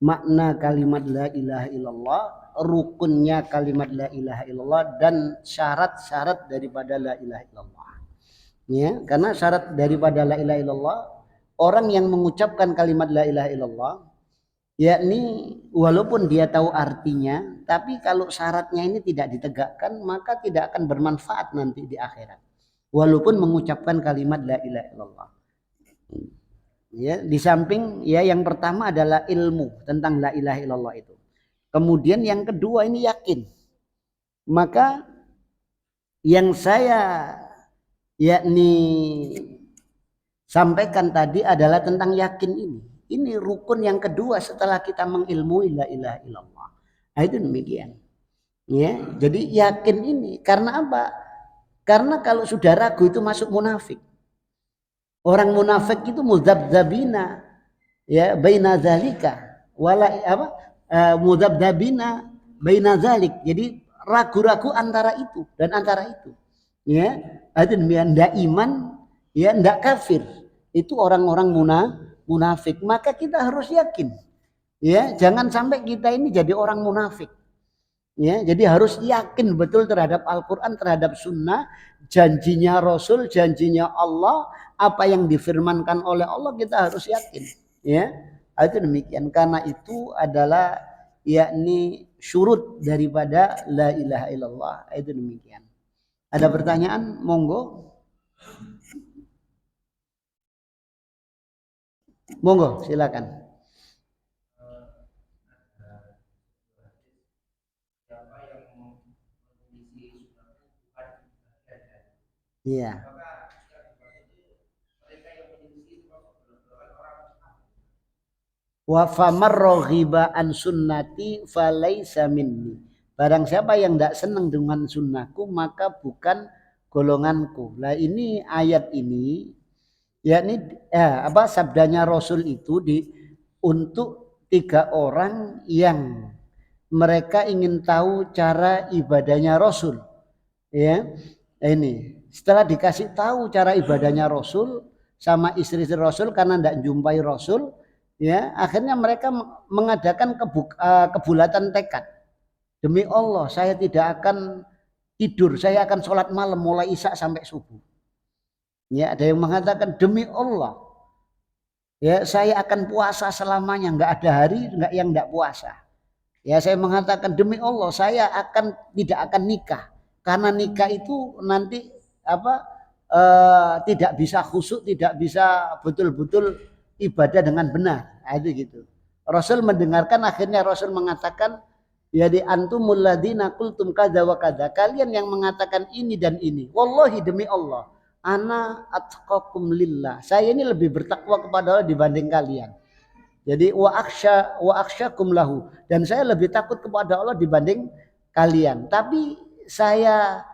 makna kalimat la ilaha illallah, rukunnya kalimat la ilaha illallah, dan syarat-syarat daripada la ilaha illallah. Ya, karena syarat daripada la ilaha illallah, orang yang mengucapkan kalimat la ilaha illallah, yakni walaupun dia tahu artinya, tapi kalau syaratnya ini tidak ditegakkan, maka tidak akan bermanfaat nanti di akhirat. Walaupun mengucapkan kalimat la ilaha illallah. Ya, di samping ya yang pertama adalah ilmu tentang la ilaha illallah itu. Kemudian yang kedua ini yakin. Maka yang saya yakni sampaikan tadi adalah tentang yakin ini. Ini rukun yang kedua setelah kita mengilmui la ilaha illallah. Nah, itu demikian. Ya, jadi yakin ini karena apa? Karena kalau sudah ragu itu masuk munafik. Orang munafik itu mudzabdzabina ya baina zalika wala apa mudzabdzabina baina zalik. Jadi ragu-ragu antara itu dan antara itu. Ya, itu ndak iman, ya ndak kafir. Itu orang-orang munafik. Maka kita harus yakin. Ya, jangan sampai kita ini jadi orang munafik. Ya, jadi harus yakin betul terhadap Al-Quran, terhadap Sunnah, janjinya Rasul, janjinya Allah, apa yang difirmankan oleh Allah kita harus yakin. Ya, itu demikian. Karena itu adalah yakni syurut daripada la ilaha illallah. Itu demikian. Ada pertanyaan? Monggo. Monggo, silakan. Iya. Wa famar raghiba an sunnati falaisa minni. Barang siapa yang tidak senang dengan sunnahku maka bukan golonganku. Lah ini ayat ini yakni apa sabdanya Rasul itu untuk 3 orang yang mereka ingin tahu cara ibadahnya Rasul. Ya. Ini setelah dikasih tahu cara ibadahnya Rasul sama istri-istri Rasul karena tidak jumpai Rasul, ya akhirnya mereka mengadakan kebulatan tekad. Demi Allah saya tidak akan tidur, saya akan sholat malam mulai isya sampai subuh. Ya, ada yang mengatakan demi Allah, ya saya akan puasa selamanya, nggak ada hari nggak yang nggak puasa. Ya saya mengatakan demi Allah saya tidak akan nikah karena nikah itu nanti apa tidak bisa khusyuk, tidak bisa betul-betul ibadah dengan benar. Nah, itu gitu. Rasul mendengarkan akhirnya Rasul mengatakan ya di antumul ladzina qultum kadza wa kadza. Kalian yang mengatakan ini dan ini. Wallahi demi Allah, ana atqakum lillah. Saya ini lebih bertakwa kepada Allah dibanding kalian. Jadi wa akhsyakum lahu, dan saya lebih takut kepada Allah dibanding kalian. Tapi saya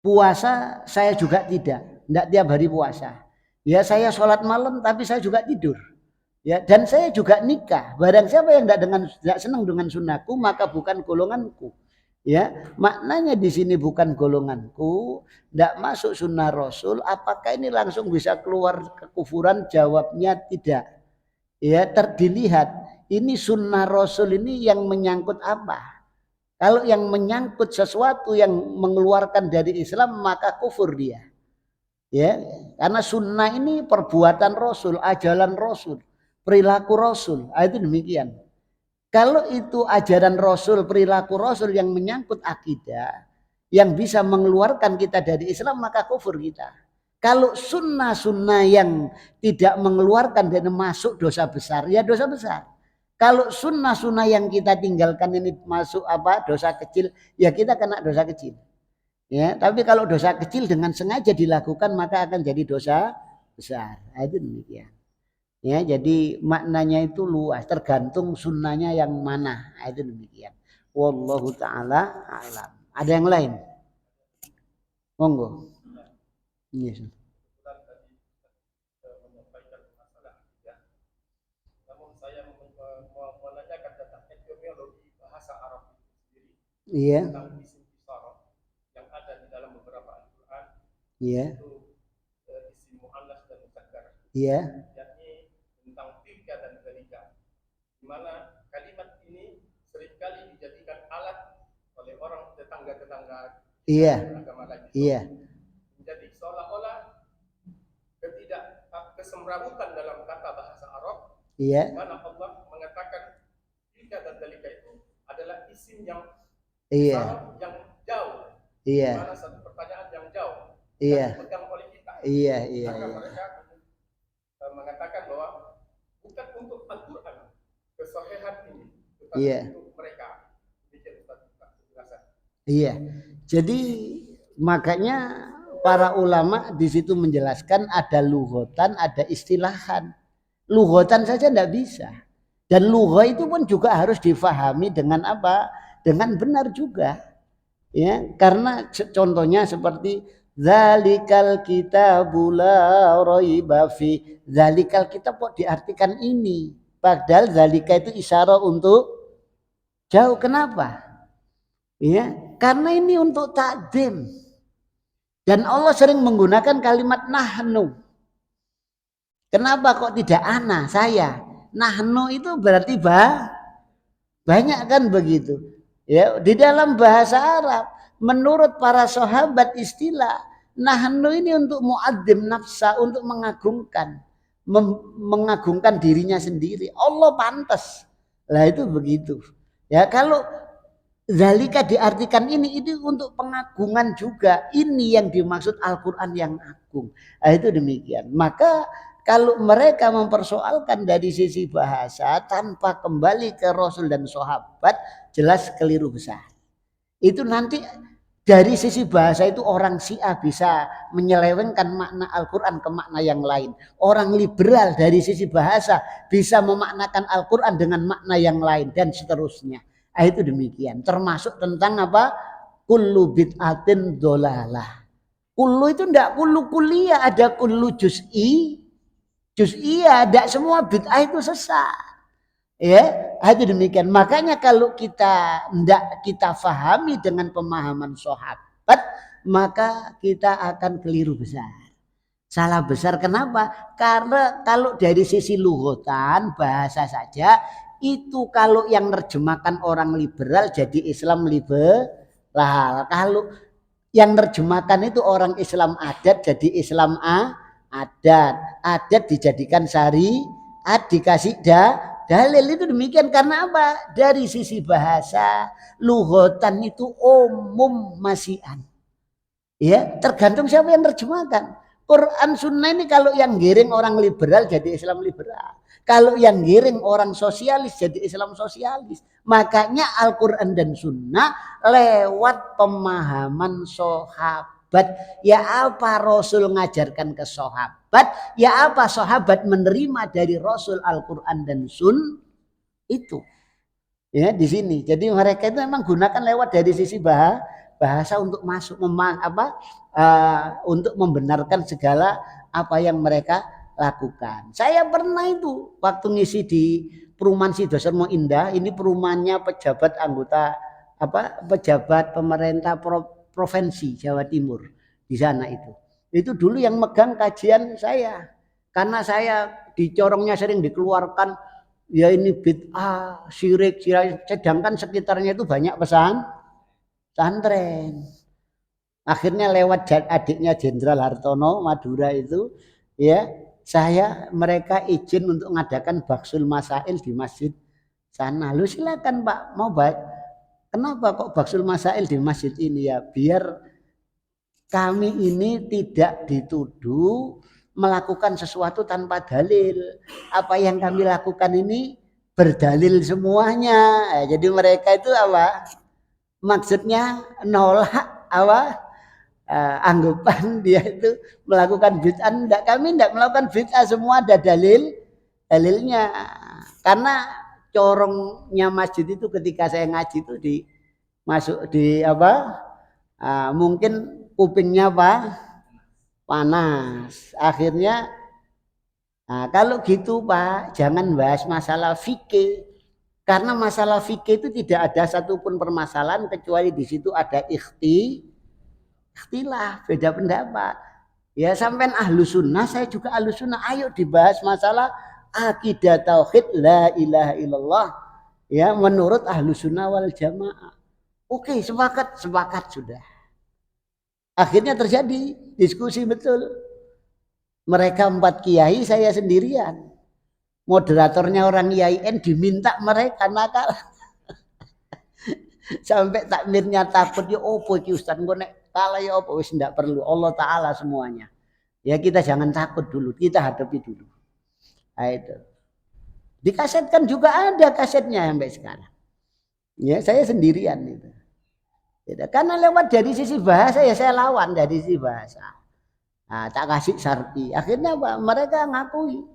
puasa saya juga tidak tiap hari puasa. Ya saya sholat malam tapi saya juga tidur. Ya dan saya juga nikah. Barang siapa yang tidak senang dengan sunnahku maka bukan golonganku. Ya maknanya di sini bukan golonganku, tidak masuk sunnah Rasul. Apakah ini langsung bisa keluar kekufuran? Jawabnya tidak. Ya dilihat ini sunnah Rasul ini yang menyangkut apa. Kalau yang menyangkut sesuatu yang mengeluarkan dari Islam maka kufur dia. Ya, karena sunnah ini perbuatan Rasul, ajaran Rasul, perilaku Rasul. Itu demikian. Kalau itu ajaran Rasul, perilaku Rasul yang menyangkut akidah, yang bisa mengeluarkan kita dari Islam maka kufur kita. Kalau sunnah-sunnah yang tidak mengeluarkan dan masuk dosa besar, ya dosa besar. Kalau sunnah-sunnah yang kita tinggalkan ini masuk apa dosa kecil, ya kita kena dosa kecil. Ya, tapi kalau dosa kecil dengan sengaja dilakukan maka akan jadi dosa besar. Nah, itu demikian. Ya, jadi maknanya itu luas, tergantung sunnahnya yang mana. Nah, itu demikian. Wallahu taala alam. Ada yang lain? Monggo. Yes. Iya. Yang ada di dalam beberapa Al-Quran. Iya. Itu isim mu'annas dan muzakkar. Iya. Yakni tentang tilka dan dzalika. di mana kalimat ini seringkali dijadikan alat oleh orang tetangga-tetangga Iya, agama lain. iya, Jadi seolah-olah kesemrawutan dalam kata bahasa Arab, iya, di mana Allah mengatakan tilka dan dalika itu adalah isim yang iya, yang jauh, di iya, mana satu pertanyaan yang jauh iya, yang dipegang oleh kita. iya, iya, Maka iya. mereka mengatakan bahwa bukan untuk Al-Quran kesohihan ini, tetapi Iya. untuk mereka. Demikian penjelasan. Iya. Jadi makanya para ulama di situ menjelaskan ada lughotan, ada istilahan. Lughotan saja tidak bisa. Dan lugha itu pun juga harus difahami dengan apa? Dengan benar juga. Ya, karena contohnya seperti zalikal kitabu la raiba fi. Zalikal kitab kok diartikan ini. Padahal zalika itu isyarat untuk jauh. Kenapa? Ya, karena ini untuk takdim. Dan Allah sering menggunakan kalimat nahnu. Kenapa kok tidak ana, saya? Nahnu itu berarti banyak kan begitu. Ya, di dalam bahasa Arab menurut para sahabat istilah nahnu ini untuk muadzim nafsa, untuk mengagungkan dirinya sendiri. Allah pantas. Lah itu begitu. Ya, kalau zalika diartikan ini untuk pengagungan juga. Ini yang dimaksud Al-Quran yang agung. Nah, itu demikian. Maka kalau mereka mempersoalkan dari sisi bahasa tanpa kembali ke Rasul dan sahabat, jelas keliru besar. Itu nanti dari sisi bahasa itu orang Syiah bisa menyelewengkan makna Al-Quran ke makna yang lain. Orang liberal dari sisi bahasa bisa memaknakan Al-Quran dengan makna yang lain dan seterusnya. Itu demikian. Termasuk tentang apa? Kullu bid'atin dolalah. Kullu itu tidak kullu kuliah, ada kullu juz'i. Juz'iyah, tidak semua bid'ah itu sesat. Ya, itu demikian. Makanya kalau kita tidak kita fahami dengan pemahaman sahabat, maka kita akan keliru besar. Salah besar kenapa? Karena kalau dari sisi lughatan bahasa saja itu kalau yang nerjemahkan orang liberal jadi Islam liberal. Kalau yang nerjemahkan itu orang Islam adat jadi Islam adat. Adat dijadikan syariat dikasih dalil itu demikian karena apa? Dari sisi bahasa lughatan itu umum masian. Ya, tergantung siapa yang terjemahkan. Quran Sunnah ini kalau yang giring orang liberal jadi Islam liberal. Kalau yang giring orang sosialis jadi Islam sosialis. Makanya Al-Quran dan Sunnah lewat pemahaman sahabat. Ya apa Rasul ngajarkan ke sahabat. Ya apa sahabat menerima dari Rasul Al-Quran dan Sunnah itu. Ya di sini. Jadi mereka itu memang gunakan lewat dari sisi bahasa untuk masuk untuk membenarkan segala apa yang mereka lakukan. Saya pernah itu waktu ngisi di perumahan Sidoarjo Indah, ini perumahannya pejabat anggota pejabat pemerintah provinsi Jawa Timur di sana itu. Itu dulu yang megang kajian saya. Karena saya di corongnya sering dikeluarkan ya ini bid'ah, syirik, sedangkan sekitarnya itu banyak pesantren. Akhirnya lewat adiknya Jenderal Hartono Madura itu ya mereka izin untuk mengadakan baksul masail di masjid sana. Lu silakan Pak, mau baik. Kenapa kok baksul masail di masjid ini ya? Biar kami ini tidak dituduh melakukan sesuatu tanpa dalil. Apa yang kami lakukan ini berdalil semuanya. Jadi mereka itu apa? Maksudnya nolak anggapan dia itu melakukan bid'ah. Kami tidak melakukan bid'ah, semua ada dalilnya. Karena corongnya masjid itu ketika saya ngaji itu masuk di mungkin kupingnya panas. Akhirnya kalau gitu Pak, jangan bahas masalah fikih. Karena masalah fikih itu tidak ada satupun permasalahan kecuali di situ ada ikhtilaf, beda pendapat. Ya sampai ahlu sunnah, saya juga ahlu sunnah. Ayo dibahas masalah akidah tauhid la ilaha illallah ya menurut Ahlus Sunnah wal Jamaah. Oke, sepakat sudah. Akhirnya terjadi diskusi betul. Mereka 4 kiai, saya sendirian. Moderatornya orang IAIN diminta mereka nakal. Sampai takmirnya takut ya opo iki Ustaz engko nek kalah ya opo wis ndak perlu Allah taala semuanya. Ya kita jangan takut dulu, kita hadapi dulu. Nah, itu. Dikasetkan juga ada kasetnya sampai sekarang. Ya, saya sendirian itu. Karena lewat dari sisi bahasa ya saya lawan dari sisi bahasa. Nah, tak kasih syarti. Akhirnya apa? Mereka ngakui.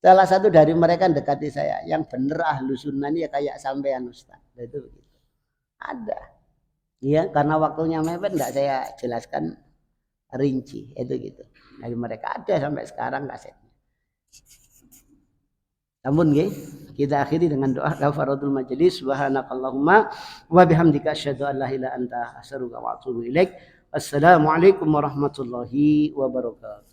Salah satu dari mereka dekati saya, yang bener ahlu sunnah ini ya kayak sampean Ustaz. Itu begitu. Ada. Ya, karena waktunya mepet enggak saya jelaskan rinci. Itu gitu. Dari mereka ada sampai sekarang kasetnya. Namun kita akhiri dengan doa kafaratul majelis. Subhanakallahumma wa bihamdika asyhadu an la ilaha illa anta astaghfiruka wa atubu ilaik. Assalamualaikum warahmatullahi wabarakatuh.